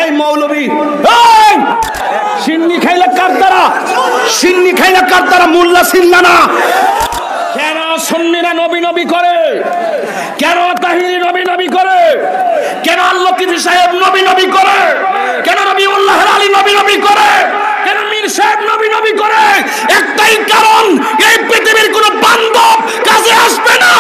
এই মৌলবী সিন্নি খাইলে কার দ্বারা, সিন্নি খাইলে কার দ্বারা? মোল্লা সিল্লা না। কেন সুন্নিরা নবী নবী করে? কেন তাহিরি নবী নবী করে? কেন আল্লাহকি সাহেব নবী নবী করে? কেন রবিউল্লাহ আলী নবী নবী করে? কেন মীর সাহেব নবী নবী করে? একটাই কারণ, এই পৃথিবীর কোন বান্ধব কাজে আসবে না,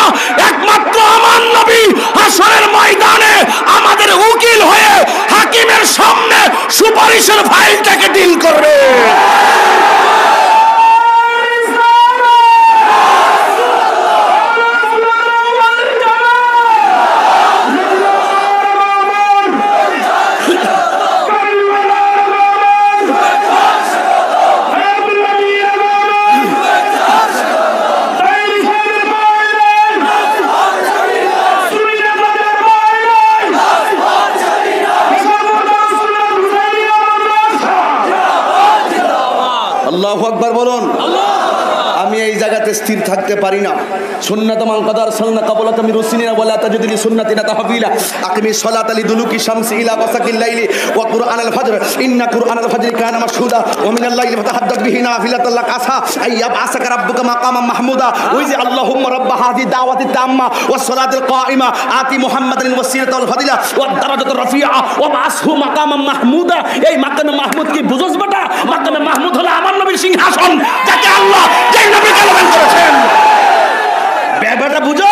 একমাত্র আমার নবী হাসরের ময়দানে আমাদের উকিল হয়ে হাকিমের সামনে সুপারিশের ফাইলটাকে ডিল করবে। আল্লাহু আকবার বলুন। আমি এই জায়গাতে স্থির থাকতে পারি না। সুন্নাত মান কদার সালনা কাবলাকা মির রুসিনা ওয়ালা তাজদিলি সুন্নাতিনা তাহবিলা আকিমি সলাত লিদুলুকি শামসি ইলা বাসাকিল লাইলি ওয়া কুরআনাল ফাজর ইন্না কুরআনাল ফাজরি কানা মাশহুদা ওয়া মিনাল লাইলি ফাতাহাদ্দাত বিহি নাফিলাতাল লাক আসা আইয়াব আসাকা রাব্বুকা মাকামান মাহমুদা ওই যে আল্লাহুম্মা রাব্বা হাযি দাওয়াতি তাম্মা ওয়াস সালাতিল কাইমা আতি মুহাম্মাদান ওয়াসিলাতা ওয়াল ফাদিলা ওয়াদ দারাজাতুর রাফিআ ওয়া বাসহু মাকামান মাহমুদা। এই মাকামে মাহমুদ কি বুঝছ বেটা? মাকামে মাহমুদ হলো আমার নবীর সিংহাসন, যাকে আল্লাহ যেই নবীকে আহ্বান করেছেন। ব্যাপারটা বুঝো,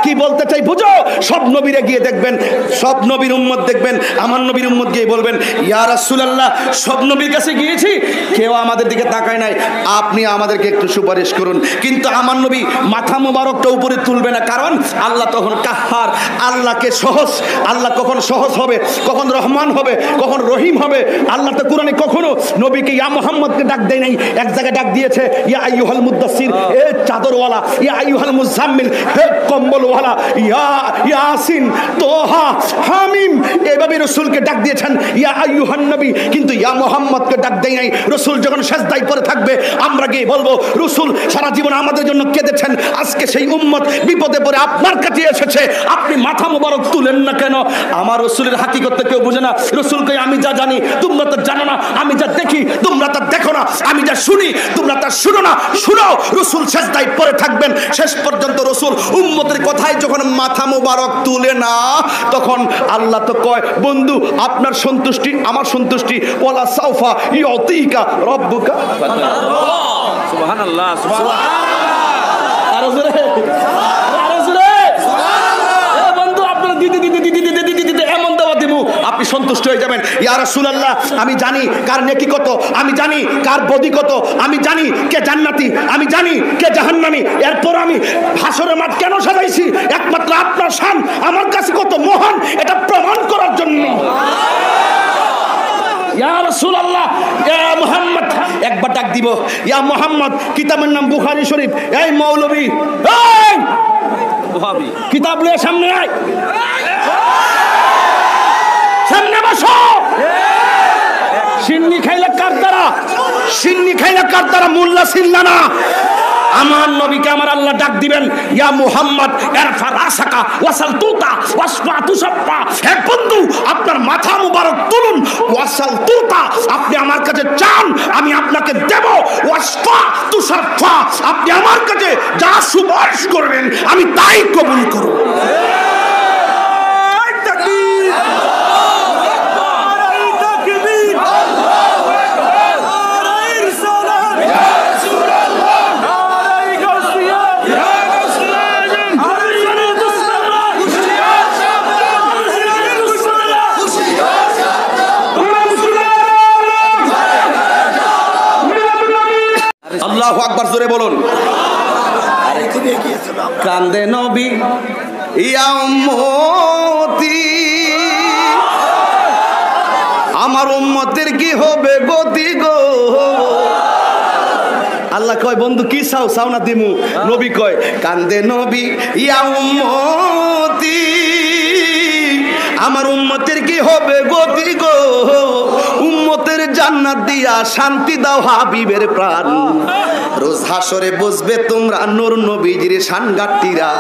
কি বলতে চাই বুঝো। সব নবীরে গিয়ে দেখবেন, সব নবীর উম্মত দেখবেন, আমার নবীর উম্মত গিয়ে বলবেন ইয়া রাসূলুল্লাহ, সব নবীর কাছে গিয়েছি, কেউ আমাদের দিকে তাকায় নাই, আপনি আমাদেরকে একটু সুপারিশ করুন। কিন্তু আমার নবী মাথা মোবারকটা উপরে তুলবে না, কারণ আল্লাহ তখন কাহ্হার। আল্লাহকে সহজ, আল্লাহ কখন সহজ হবে, কখন রহমান হবে, কখন রহিম হবে। আল্লাহ তো কোরআনে কখনো নবীকে ইয়া মুহাম্মদকে ডাক দেয় নাই, এক জায়গায় ডাক দিয়েছে ইয়া আইয়ুহাল মুদ্দাসসির, এ চাদরওয়ালা, ইয়া আইয়ুহাল মুজাম্মিল, হে কম্বলওয়ালা, ইয়া ইয়াসিন, তোহা, হামিম, এভাবে রাসূলকে ডাক দিয়েছেন ইয়া আইয়ুহান নবী। কিন্তু ইয়া মুহাম্মদকে ডাক দেয় নাই। রাসূল যখন সিজদায় পড়ে থাকবে, আমরা গিয়ে বলবো রাসূল সারা জীবন আমাদের জন্য কেঁদেছেন, আজকে সেই উম্মত বিপদে পড়ে আপনার কাছে এসেছে, আপনি মাথা মোবারক তুলেন না কেন? আমার রাসূলের হাকিকত কেউ বুঝে না। রাসূল কই আমি যা জানি তোমরা তো জানো না, আমি যা দেখি তোমরা তা দেখো না, আমি যা শুনি তোমরা তা শুনো না। শুনো, রাসূল সিজদায় পড়ে থাকবেন, শেষ পর্যন্ত রাসূল উম্মতের কথায় যখন মাথা মোবারক তুলে না, তখন আল্লাহ তো কয় বন্ধু আপনার সন্তুষ্টি আমার সন্তুষ্টি, ওয়ালা সাউফা ইউতিকা রাব্বুকা সুবহানাল্লাহ সুবহানাল্লাহ। আর জোরে আর জোরে সুবহানাল্লাহ। বন্ধু আপনার দিদি দিদি দিদি দিদি দিদি এমন দাওয়া দিব আপনি সন্তুষ্ট হয়ে যাবেন। ইয়া রাসূলুল্লাহ, আমি জানি কার নেকি কত, আমি জানি কার বদি কত, আমি জানি কে জান্নাতি, আমি জানি কে জাহান্নামী। এরপর আমি হাসরের মাঠ কেন সাজাইছি? একমাত্র আপনার শান আমার কাছে কত মহান, এটা প্রমাণ করার জন্য। ইয়া রাসূলুল্লাহ, ইয়া মুহাম্মদ, একবার ডাক দিব ইয়া মুহাম্মদ। কিতাবের নাম বুখারী শরীফ। এই মৌলবী, এই ওয়াহাবী, কিতাব নিয়ে সামনে আয়, সামনে বসো। সিন্নি খাইলে কার দ্বারা, সিন্নি খাইলে কার দ্বারা? মোল্লা সিল্লা না। আমার নবীকে আমার আল্লাহ ডাক দিবেন ইয়া মুহাম্মদ ইরফা রাসাকা ওয়াসাল তুতা ওয়াসফা তুসাফা। হে বন্ধু আপনার মাথা মুবারক তুলুন, ওয়াসাল তুতা, আপনি আমার কাছে চান আমি আপনাকে দেব, ওয়াসফা তুসাফা, আপনি আমার কাছে যা সুপারিশ করবেন আমি তাই কবুল করব। আল্লাহু আকবার, জোরে বলুন। কান্দে নবী ইয়া উম্মতি, আমার উম্মতের কি হবে গতি গো। আল্লাহ কয় বন্ধু কি চাও, চাও না দিমু। নবী কয় কান্দে নবী ইয়া উম্মতি, আমার উম্মতের কি হবে গতি গো। উম্মতের জান্নাত দিয়া শান্তি দাও হাবিবের প্রাণ, রোজ হাসরে বুঝবে তোমরা নূর নবীজির শানগাট্টিরা।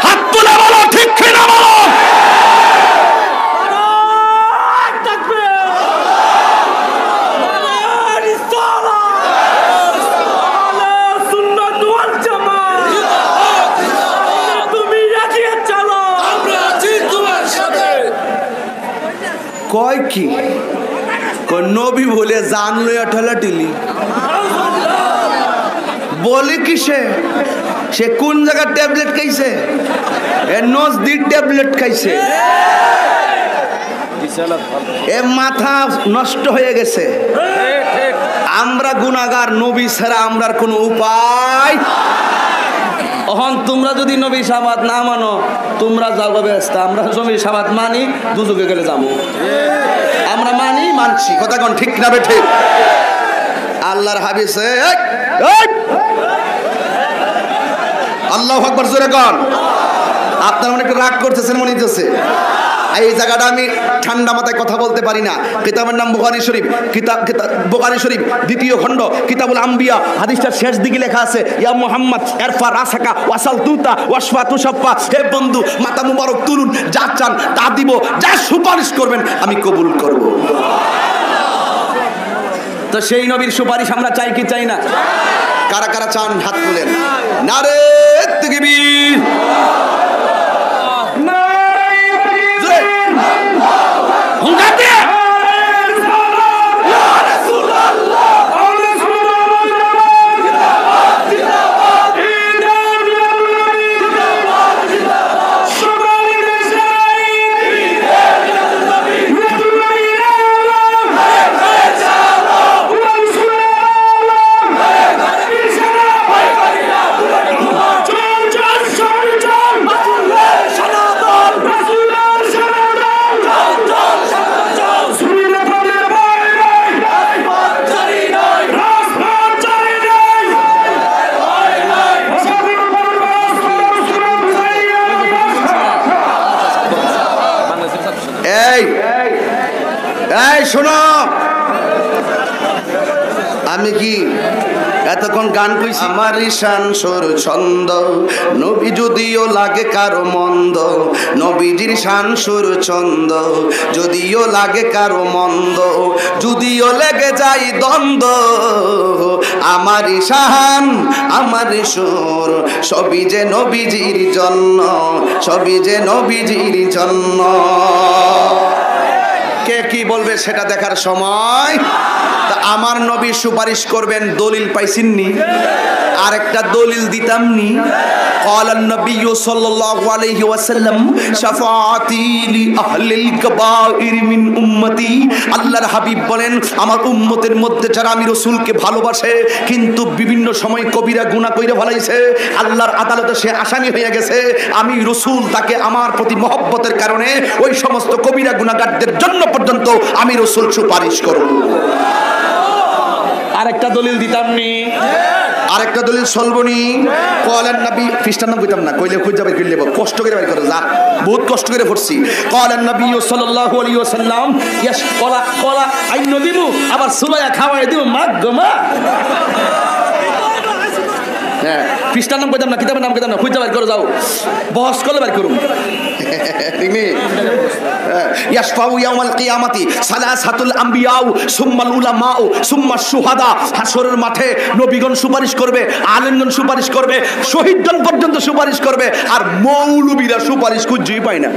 হাত তুলে বলো ঠিক কিনা বলো। কয় কি নবী বলে জান লইয়া ঠেলাটিলি বলি কিসে সে কোন জায়গার ট্যাবলেট খাইছে নজদির ট্যাবলেট খাইছে এ মাথা নষ্ট হয়ে গেছে আমরা গুনাহগার নবী ছাড়া আমরার কোনো উপায় এখন তোমরা যদি নবী শাবাত না মানো তোমরা যাও ব্যস্ত আমরা নবী শাবাত মানি দুজকে গেলে যাবো আমরা মানছি কথা কোন ঠিক না বে ঠিক আল্লাহর হাবিব আল্লাহু আকবার জোরে কোন আপনারা অনেক রাগ করতেছেন মনে হচ্ছে এই জায়গাটা আমি ঠান্ডা মাথায় কথা বলতে পারি না কিতাবের নাম বুখারী শরীফ বুখারী শরীফ দ্বিতীয় খণ্ড কিতাবুল আম্বিয়া হাদিসটার শেষ দিকে লেখা আছে ইয়া মুহাম্মদ ইরফা রাসাকা ওয়াসাল তুতা ওয়াশফা তুশাফা হে বন্ধু মাথা মুবারক তুলুন যা চান তা দিব যা সুপারিশ করবেন আমি কবুল করব তো সেই নবীর সুপারিশ আমরা চাই কি চাই না কারা কারা চান হাত তুলেন নারে তাকবীর শোনো আমি কি এতক্ষণ গান কইছি আমার ঈশান সুর ছন্দ নবী যদিও লাগে কারো মন্দ নবীজির শান সুর ছন্দ যদিও লাগে কারো মন্দ যদিও লেগে যায় দ্বন্দ্ব আমার ঈশান আমার সুর সবই যে নবীজির জন্য সবই যে নবীজির জন্য কে কি বলবে সেটা দেখার সময় আমার নবী সুপারিশ করবেন দলিল পাইছেননি আরেকটা দলিল দিতামনি قال النبي صلى الله عليه وسلم شفاعتي لأهل الكبائر من أمتي আল্লাহর হাবিব বলেন আমার উম্মতের মধ্যে যারা আমি রাসূলকে ভালোবাসে কিন্তু বিভিন্ন সময় কবিরা গুনাহ কইরা ফলাইছে আল্লাহর আদালতে সে আসামি হয়ে গেছে আমি রাসূল তাকে আমার প্রতি মহব্বতের কারণে ওই সমস্ত কবিরা গুনাহগারদের জন্য পর্যন্ত আমি রাসূল সুপারিশ করব আরেকটা দলিল দিতামনি আরেকটা দলিল চলবনি কলেন নবী খ্রিস্টান নাম কইতাম না কইলে খুঁজে যাবে কইলে কষ্ট করে বাইর করে যা বহুত কষ্ট করে পড়ছি কলেন নবী সাল্লাল্লাহু আলাইহি ওয়াসাল্লাম ইয়াস কলা কলা আইন দিমু আবার সুলায়া খাওয়াই দিমু মাগ গো মা হ্যাঁ খ্রিস্টান নাম কইতাম না কিতাবের নাম কইতাম না খুঁজে বাইর করে যাও বহস করলে বাইর করুম তুমি ইয়াশফাউ ইয়াউমাল কিয়ামাতি সালাসাতুল আম্বিয়াউ সুম্মাল উলামাউ সুম্মাশ শুহাদা হাসরের মাঠে নবীগণ সুপারিশ করবে আলেমগণ সুপারিশ করবে শহীদগণ পর্যন্ত সুপারিশ করবে আর মৌলবীরা সুপারিশ খুঁজেই পায় না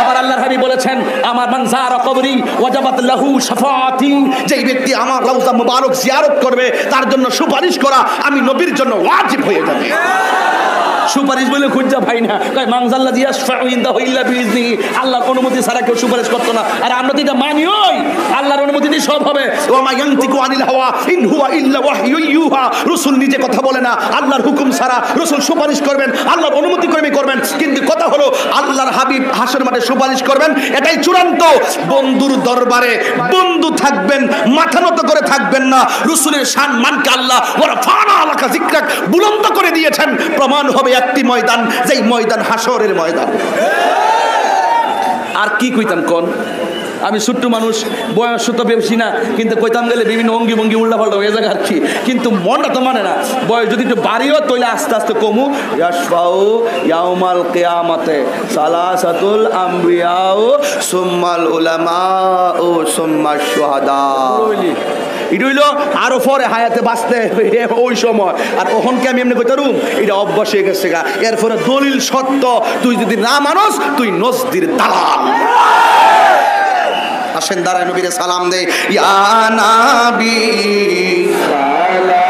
আবার আল্লাহর হাবিব বলেছেন আমার মান যারা কবরি ওয়াজাবাত লাহু শাফাআতি যেই ব্যক্তি আমার রওজা মুবারক জিয়ারত করবে তার জন্য সুপারিশ করা আমি নবীর জন্য ওয়াজিব হয়ে যাবে সুপারিশ বলে খুঁজা ভাই না কয় মানজাল্লাযী ইয়াশফাউ ইনদাহু ইল্লা বিইজনি আল্লাহর অনুমতি ছাড়া কেউ সুপারিশ করতে না আর আমরা তো এটা মানি ওই আল্লাহর অনুমতিতে সব হবে ওয়া মা ইয়ানতিকু আনিল হাওয়া ইন হুয়া ইল্লা ওয়াহয়ু ইউহা রাসূল নিজে কথা বলে না আল্লাহর হুকুম ছাড়া রাসূল সুপারিশ করবেন আল্লাহর অনুমতি ক্রমে করবেন কিন্তু কথা হলো আল্লাহর হাবিব হাসর মাঠে সুপারিশ করবেন এটাই চূড়ান্ত বন্ধুর দরবারে বন্ধু থাকবেন মাথা নত করে থাকবেন না রাসূলের সম্মানকে আল্লাহ ওয়া রাফানা আলাকা যিকরাক বুলন্দ করে দিয়েছেন প্রমাণ হবে একটি ময়দান যেই ময়দান হাসরের ময়দান আর কি কইতাম কোন আমি ছোট্ট মানুষ বয়স তো বেশি না কিন্তু কইতাম গেলে বিভিন্ন অঙ্গি ভঙ্গি উল্টা পাল্টা হয়ে যায় আর কি কিন্তু মনটা তো মানে না বয়স যদি একটু বাড়িও তৈলে আস্তে আস্তে কমু ইয়াশফাউ ইয়াউমাল কিয়ামাতে সালাসাতুল আম্বিয়াউ সুম্মাল উলামাউ সুম্মাশ শুহাদা এটা হইলো আরো পরে হায়াতে বাঁচতে ওই সময় আর ওখানকে আমি এমনি কইতাম এটা অভ্যাস হয়ে গেছে গা এরপরে দলিল সত্য তুই যদি না মানস তুই নজদির দালাল আসেন দাঁড়ায় নবীরে সালাম দেই। ইয়া নবী সালাম